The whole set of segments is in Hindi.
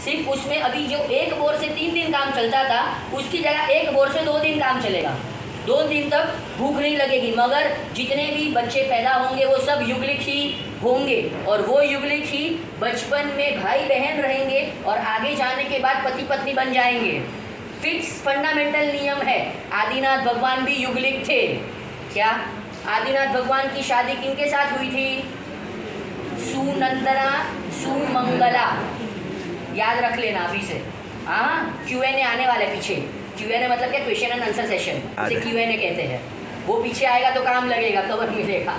सिर्फ उसमें अभी जो एक बोर से 3 दिन काम चलता था, उसकी जगह एक बोर से 2 दिन काम चलेगा। 2 दिन तक भूख नहीं लगेगी, मगर जितने भी बच्चे पैदा होंगे वो सब युगलिक ही होंगे, और वो युगलिक ही बचपन में भाई बहन रहेंगे और आगे जाने के बाद पति पत्नी बन जाएंगे। फिक्स फंडामेंटल नियम है। आदिनाथ भगवान भी युगलिक थे। क्या आदिनाथ भगवान की शादी किनके साथ हुई थी? सुनंदना सुमंगला। याद रख लेना अभी से। हाँ, Q&A आने वाले पीछे। Q&A मतलब क्या? क्वेश्चन एंड आंसर सेशन, इसे Q&A कहते हैं। वो पीछे आएगा तो काम लगेगा, कवर मिलेगा।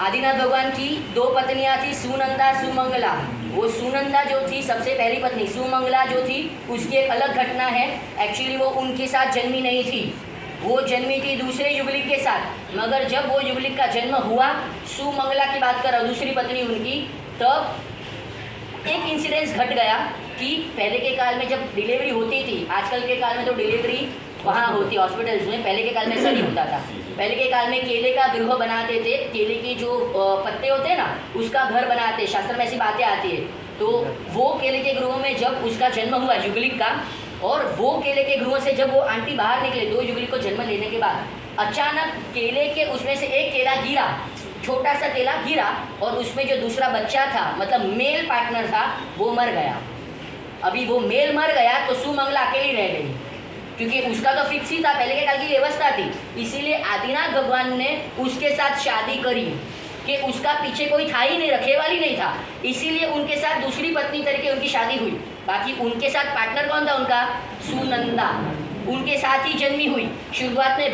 आदिनाथ भगवान की 2 पत्नियां थी, सुनंदा सुमंगला। वो सुनंदा जो थी सबसे पहली पत्नी, सुमंगला जो थी उसकी एक अलग घटना है। एक्चुअली वो उनके साथ जन्मी नहीं थी, वो जन्मी थी दूसरे युगलिक के साथ। मगर जब वो युगलिक का जन्म हुआ, सुमंगला की बात कर रहा हूँ, दूसरी पत्नी उनकी, तब एक इंसिडेंस घट गया कि पहले के काल में जब डिलीवरी होती थी, आजकल के काल में तो डिलीवरी वहाँ होती हॉस्पिटल्स में, पहले के काल में ऐसा नहीं होता था। पहले के काल में केले का गृह बनाते थे, केले की जो पत्ते होते हैं ना, उसका घर बनाते, शास्त्र में ऐसी बातें आती है। तो वो केले के गृह में जब उसका जन्म हुआ युगलिक का, और वो केले के गृह से जब वो आंटी बाहर निकले 2 युगलिक को जन्म लेने के बाद, अचानक केले के उसमें से एक केला गिरा, छोटा सा केला गिरा, और उसमें जो दूसरा बच्चा था, मतलब मेल पार्टनर था, वो मर गया। अभी वो मेल मर गया तो सुमंगला अकेली रह गई, क्योंकि उसका तो फिक्स ही था, पहले के काल की व्यवस्था थी। इसीलिए आदिनाथ भगवान ने उसके साथ शादी करी कि उसका पीछे कोई था ही नहीं, रखे वाली नहीं था, इसीलिए उनके साथ दूसरी पत्नी तरीके उनकी शादी हुई। बाकी उनके साथ पार्टनर कौन था उनका? सुनंदा, उनके साथ ही जन्मी हुई। शुरुआत में